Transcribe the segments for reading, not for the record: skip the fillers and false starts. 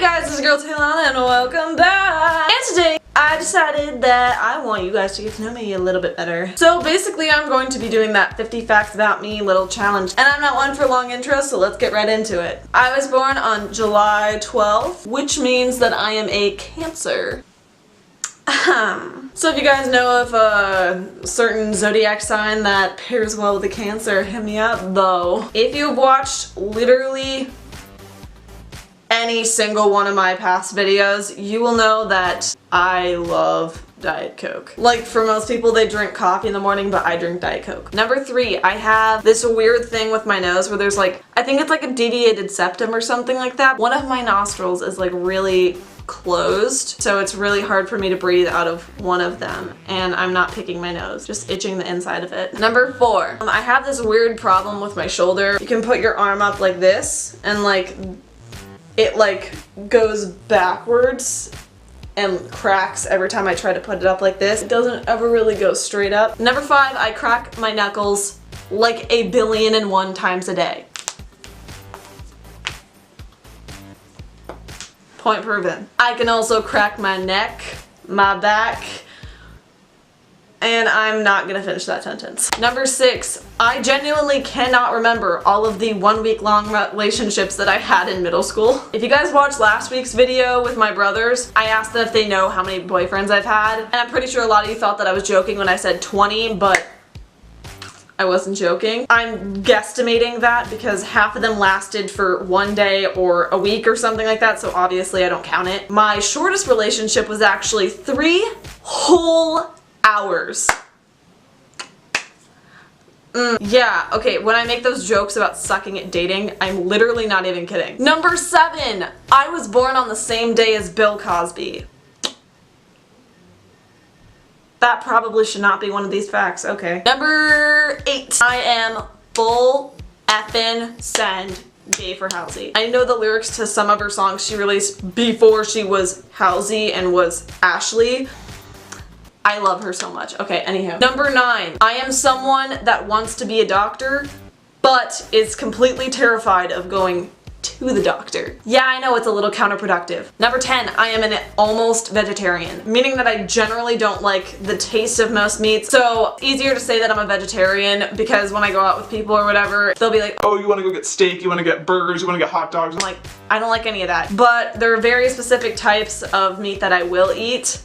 guys, this is your girl Talana and welcome back! And today I decided that I want you guys to get to know me a little bit better. So basically I'm going to be doing that 50 facts about me little challenge. And I'm not one for long intros, so let's get right into it. I was born on July 12th, which means that I am a Cancer. So if you guys know of a certain zodiac sign that pairs well with the Cancer, hit me up though. If you've watched literally any single one of my past videos, you will know that I love Diet Coke. Like for most people, they drink coffee in the morning, but I drink Diet Coke. Number 3, I have this weird thing with my nose where there's like, I think it's like a deviated septum or something like that. One of my nostrils is like really closed, so it's really hard for me to breathe out of one of them, and I'm not picking my nose, just itching the inside of it. Number 4, I have this weird problem with my shoulder. You can put your arm up like this, and like it like goes backwards and cracks every time I try to put it up like this. It doesn't ever really go straight up. Number 5, I crack my knuckles like 1,000,001,000 times a day. Point proven. I can also crack my neck, my back, and I'm not gonna finish that sentence. Number 6, I genuinely cannot remember all of the 1-week-long relationships that I had in middle school. If you guys watched last week's video with my brothers, I asked them if they know how many boyfriends I've had, and I'm pretty sure a lot of you thought that I was joking when I said 20, but I wasn't joking. I'm guesstimating that because half of them lasted for 1 day or a week or something like that, so obviously I don't count it. My shortest relationship was actually 3 whole hours. Yeah, okay, when I make those jokes about sucking at dating, I'm literally not even kidding. Number 7, I was born on the same day as Bill Cosby. That probably should not be one of these facts, okay. Number 8, I am full effin' send gay for Halsey. I know the lyrics to some of her songs she released before she was Halsey and was Ashley. I love her so much. Okay, anywho. Number 9, I am someone that wants to be a doctor, but is completely terrified of going to the doctor. Yeah, I know it's a little counterproductive. Number 10, I am an almost vegetarian, meaning that I generally don't like the taste of most meats. So it's easier to say that I'm a vegetarian because when I go out with people or whatever, they'll be like, oh, you want to go get steak, you want to get burgers, you want to get hot dogs. I'm like, I don't like any of that. But there are very specific types of meat that I will eat.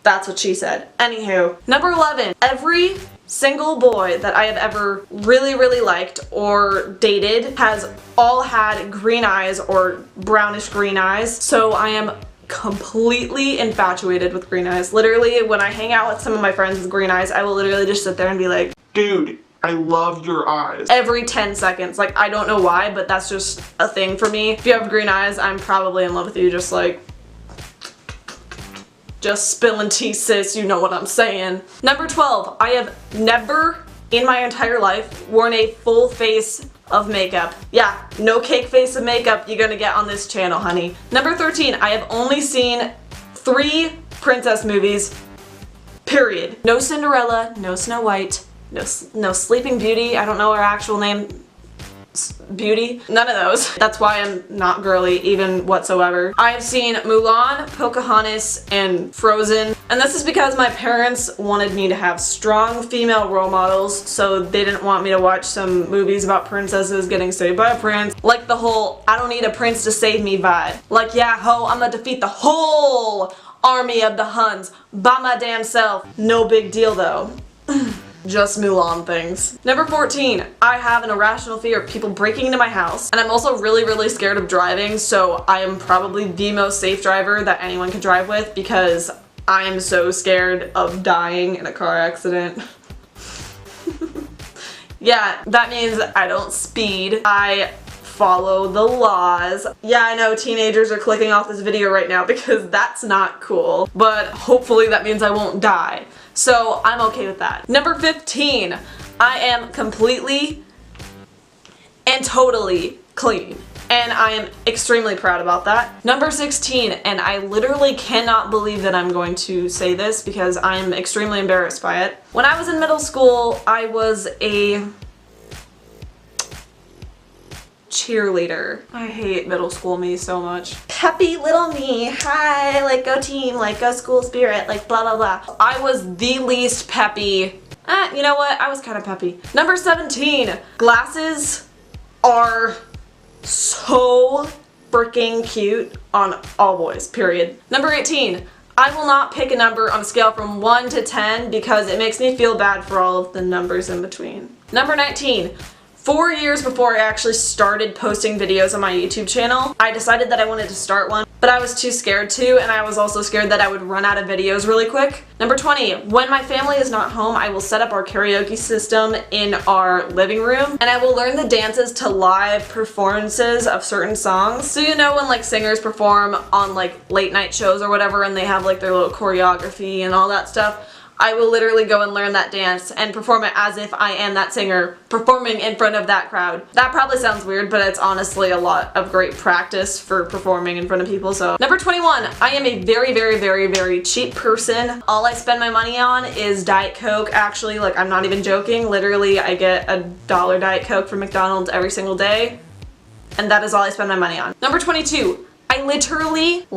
That's what she said. Anywho, number 11, every single boy that I have ever really liked or dated has all had green eyes or brownish green eyes, so I am completely infatuated with green eyes. Literally, when I hang out with some of my friends with green eyes, I will literally just sit there and be like, dude, I love your eyes. Every 10 seconds. Like, I don't know why, but that's just a thing for me. If you have green eyes, I'm probably in love with you, just like, just spilling tea, sis, you know what I'm saying. Number 12, I have never in my entire life worn a full face of makeup. Yeah, no cake face of makeup you're gonna get on this channel, honey. Number 13, I have only seen 3 princess movies, period. No Cinderella, no Snow White, no Sleeping Beauty, I don't know her actual name. Beauty. None of those. That's why I'm not girly even whatsoever. I've seen Mulan, Pocahontas, and Frozen. And this is because my parents wanted me to have strong female role models, so they didn't want me to watch some movies about princesses getting saved by a prince. Like the whole, I don't need a prince to save me vibe. Like, yeah, ho, I'm gonna defeat the whole army of the Huns by my damn self. No big deal though. Just Mulan things. Number 14, I have an irrational fear of people breaking into my house, and I'm also really scared of driving, so I am probably the most safe driver that anyone can drive with because I am so scared of dying in a car accident. Yeah, that means I don't speed. I follow the laws. Yeah, I know teenagers are clicking off this video right now because that's not cool, but hopefully that means I won't die. So I'm okay with that. Number 15, I am completely and totally clean. And I am extremely proud about that. Number 16, and I literally cannot believe that I'm going to say this because I'm extremely embarrassed by it. When I was in middle school, I was a cheerleader. I hate middle school me so much. Peppy little me, hi, like go team, like go school spirit, like blah blah blah. I was the least peppy. You know what? I was kind of peppy. Number 17, glasses are so freaking cute on all boys, period. Number 18, I will not pick a number on a scale from 1 to 10 because it makes me feel bad for all of the numbers in between. Number 19, 4 years before I actually started posting videos on my YouTube channel, I decided that I wanted to start one, but I was too scared to, and I was also scared that I would run out of videos really quick. Number 20, when my family is not home, I will set up our karaoke system in our living room, and I will learn the dances to live performances of certain songs. So you know when like singers perform on like late night shows or whatever, and they have like their little choreography and all that stuff, I will literally go and learn that dance and perform it as if I am that singer performing in front of that crowd. That probably sounds weird, but it's honestly a lot of great practice for performing in front of people. So number 21, I am a very cheap person. All I spend my money on is Diet Coke. Actually, like, I'm not even joking. Literally, I get a $1 Diet Coke from McDonald's every single day, and that is all I spend my money on. Number 22, I literally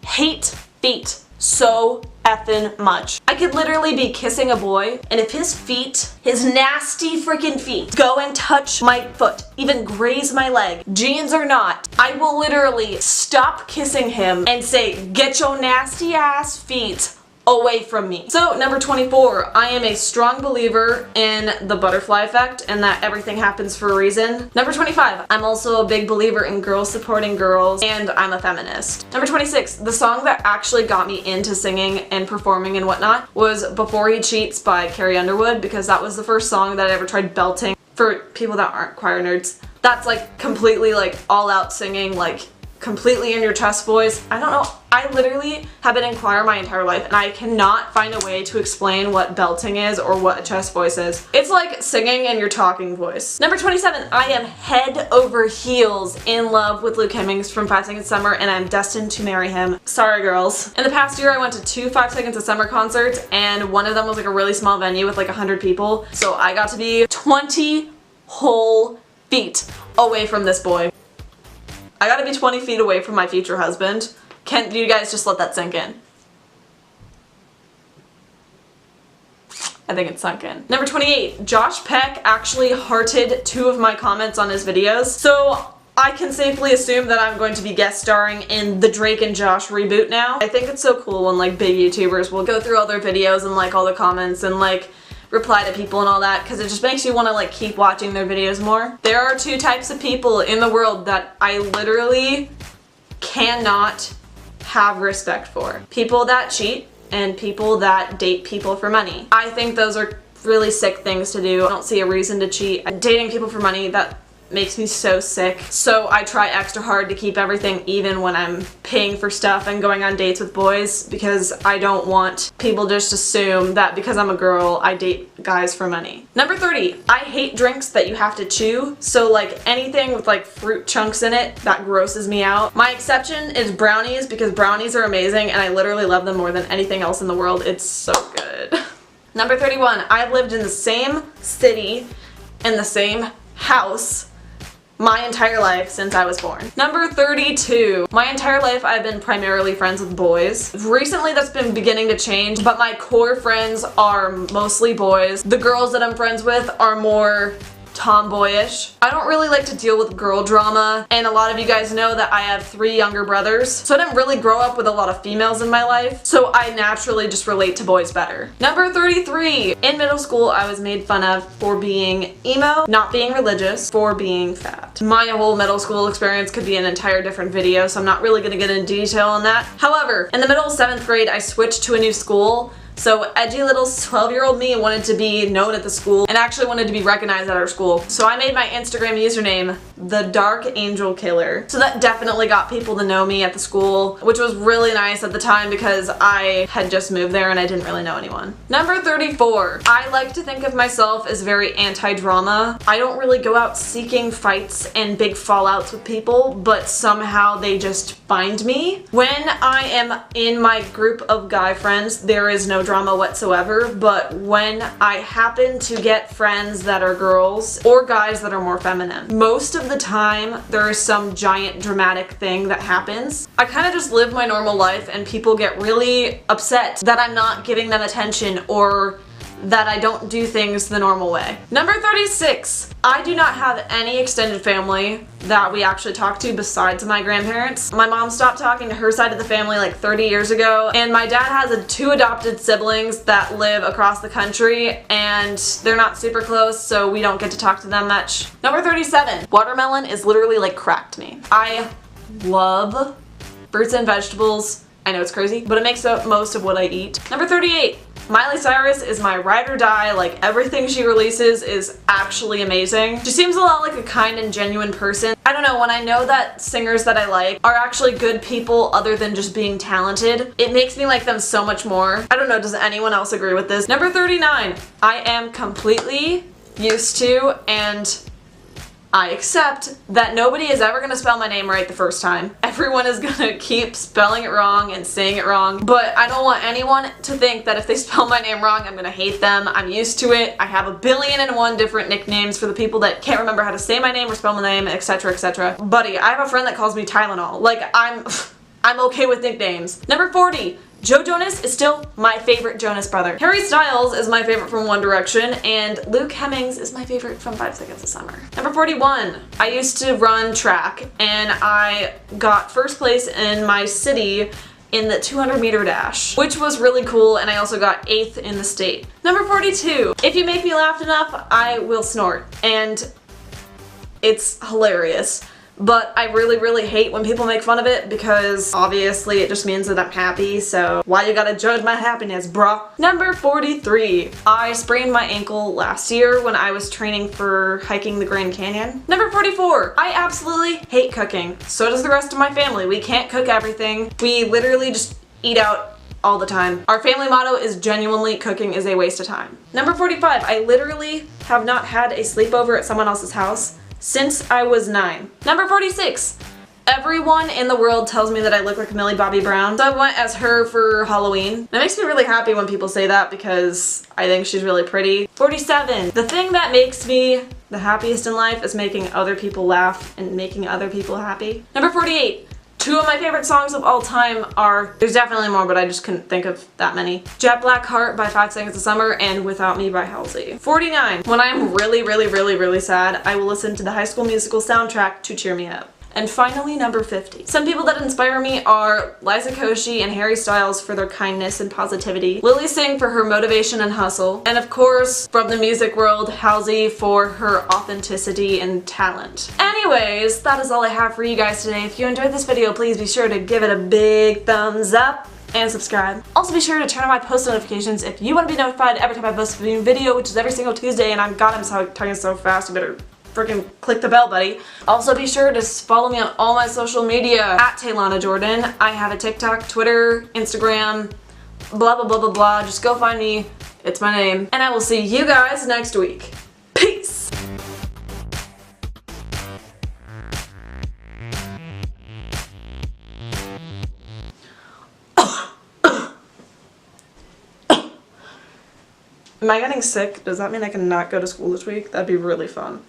hate feet so effing much. I could literally be kissing a boy, and if his feet, his nasty freaking feet, go and touch my foot, even graze my leg, jeans or not, I will literally stop kissing him and say, get your nasty ass feet away from me. So number 24, I am a strong believer in the butterfly effect and that everything happens for a reason. Number 25, I'm also a big believer in girls supporting girls, and I'm a feminist. Number 26, the song that actually got me into singing and performing and whatnot was Before He Cheats by Carrie Underwood, because that was the first song that I ever tried belting. For people that aren't choir nerds, that's like completely like all out singing, like completely in your chest voice. I don't know, I literally have been in choir my entire life and I cannot find a way to explain what belting is or what a chest voice is. It's like singing in your talking voice. Number 27, I am head over heels in love with Luke Hemmings from 5 Seconds of Summer, and I'm destined to marry him. Sorry girls. In the past year I went to 2 5 Seconds of Summer concerts, and one of them was like a really small venue with like 100 people, so I got to be 20 whole feet away from this boy. I gotta be 20 feet away from my future husband. Can you guys just let that sink in? I think it's sunk in. Number 28, Josh Peck actually hearted 2 of my comments on his videos, so I can safely assume that I'm going to be guest starring in the Drake and Josh reboot now. I think it's so cool when like big YouTubers will go through all their videos and like all the comments and like reply to people and all that, because it just makes you want to like keep watching their videos more. There are 2 types of people in the world that I literally cannot have respect for. People that cheat and people that date people for money. I think those are really sick things to do. I don't see a reason to cheat. Dating people for money, that makes me so sick. So I try extra hard to keep everything even when I'm paying for stuff and going on dates with boys, because I don't want people just assume that because I'm a girl I date guys for money. Number 30, I hate drinks that you have to chew, so like anything with like fruit chunks in it, that grosses me out. My exception is brownies, because brownies are amazing and I literally love them more than anything else in the world. It's so good. Number 31, I've lived in the same city in the same house my entire life since I was born. Number 32. My entire life I've been primarily friends with boys. Recently that's been beginning to change, but my core friends are mostly boys. The girls that I'm friends with are more tomboyish. I don't really like to deal with girl drama, and a lot of you guys know that I have 3 younger brothers, so I didn't really grow up with a lot of females in my life, so I naturally just relate to boys better. Number 33. In middle school I was made fun of for being emo, not being religious, for being fat. My whole middle school experience could be an entire different video, so I'm not really gonna get into detail on that. However, in the middle of 7th grade I switched to a new school. So edgy little 12-year-old me wanted to be known at the school and actually wanted to be recognized at our school. So I made my Instagram username The Dark Angel Killer. So that definitely got people to know me at the school, which was really nice at the time because I had just moved there and I didn't really know anyone. Number 34. I like to think of myself as very anti-drama. I don't really go out seeking fights and big fallouts with people, but somehow they just find me. When I am in my group of guy friends, there is no drama whatsoever, but when I happen to get friends that are girls or guys that are more feminine, most of the time there is some giant dramatic thing that happens. I kind of just live my normal life and people get really upset that I'm not giving them attention or that I don't do things the normal way. Number 36. I do not have any extended family that we actually talk to besides my grandparents. My mom stopped talking to her side of the family like 30 years ago, and my dad has two adopted siblings that live across the country, and they're not super close, so we don't get to talk to them much. Number 37. Watermelon is literally like crack to me. I love fruits and vegetables. I know it's crazy, but it makes up most of what I eat. Number 38. Miley Cyrus is my ride or die. Like, everything she releases is actually amazing. She seems a lot like a kind and genuine person. I don't know, when I know that singers that I like are actually good people other than just being talented, it makes me like them so much more. I don't know, does anyone else agree with this? Number 39. I am completely used to and I accept that nobody is ever gonna spell my name right the first time. Everyone is gonna keep spelling it wrong and saying it wrong, but I don't want anyone to think that if they spell my name wrong, I'm gonna hate them. I'm used to it. I have 1,000,000,001 different nicknames for the people that can't remember how to say my name or spell my name, etc, etc. Buddy, I have a friend that calls me Talana. Like, I'm okay with nicknames. Number 40. Joe Jonas is still my favorite Jonas brother. Harry Styles is my favorite from One Direction, and Luke Hemmings is my favorite from 5 Seconds of Summer. Number 41. I used to run track, and I got first place in my city in the 200-meter dash, which was really cool, and I also got 8th in the state. Number 42. If you make me laugh enough, I will snort, and it's hilarious. But I really hate when people make fun of it because obviously it just means that I'm happy, so why you gotta judge my happiness, bruh? Number 43. I sprained my ankle last year when I was training for hiking the Grand Canyon. Number 44. I absolutely hate cooking. So does the rest of my family. We can't cook everything. We literally just eat out all the time. Our family motto is genuinely cooking is a waste of time. Number 45. I literally have not had a sleepover at someone else's house since I was 9. Number 46. Everyone in the world tells me that I look like Millie Bobby Brown, so I went as her for Halloween. That makes me really happy when people say that because I think she's really pretty. 47. The thing that makes me the happiest in life is making other people laugh and making other people happy. Number 48. Two of my favorite songs of all time are, there's definitely more, but I just couldn't think of that many. Jet Black Heart by 5 Seconds of Summer and Without Me by Halsey. 49. When I'm really sad, I will listen to the High School Musical soundtrack to cheer me up. And finally, number 50. Some people that inspire me are Liza Koshy and Harry Styles for their kindness and positivity, Lily Singh for her motivation and hustle, and of course, from the music world, Halsey for her authenticity and talent. Anyways, that is all I have for you guys today. If you enjoyed this video, please be sure to give it a big thumbs up and subscribe. Also be sure to turn on my post notifications if you want to be notified every time I post a new video, which is every single Tuesday, and I'm talking so fast, you better freaking click the bell, buddy. Also be sure to follow me on all my social media at Talana Jordan. I have a TikTok, Twitter, Instagram, blah blah blah blah blah. Just go find me. It's my name. And I will see you guys next week. Peace! Am I getting sick? Does that mean I can not go to school this week? That'd be really fun.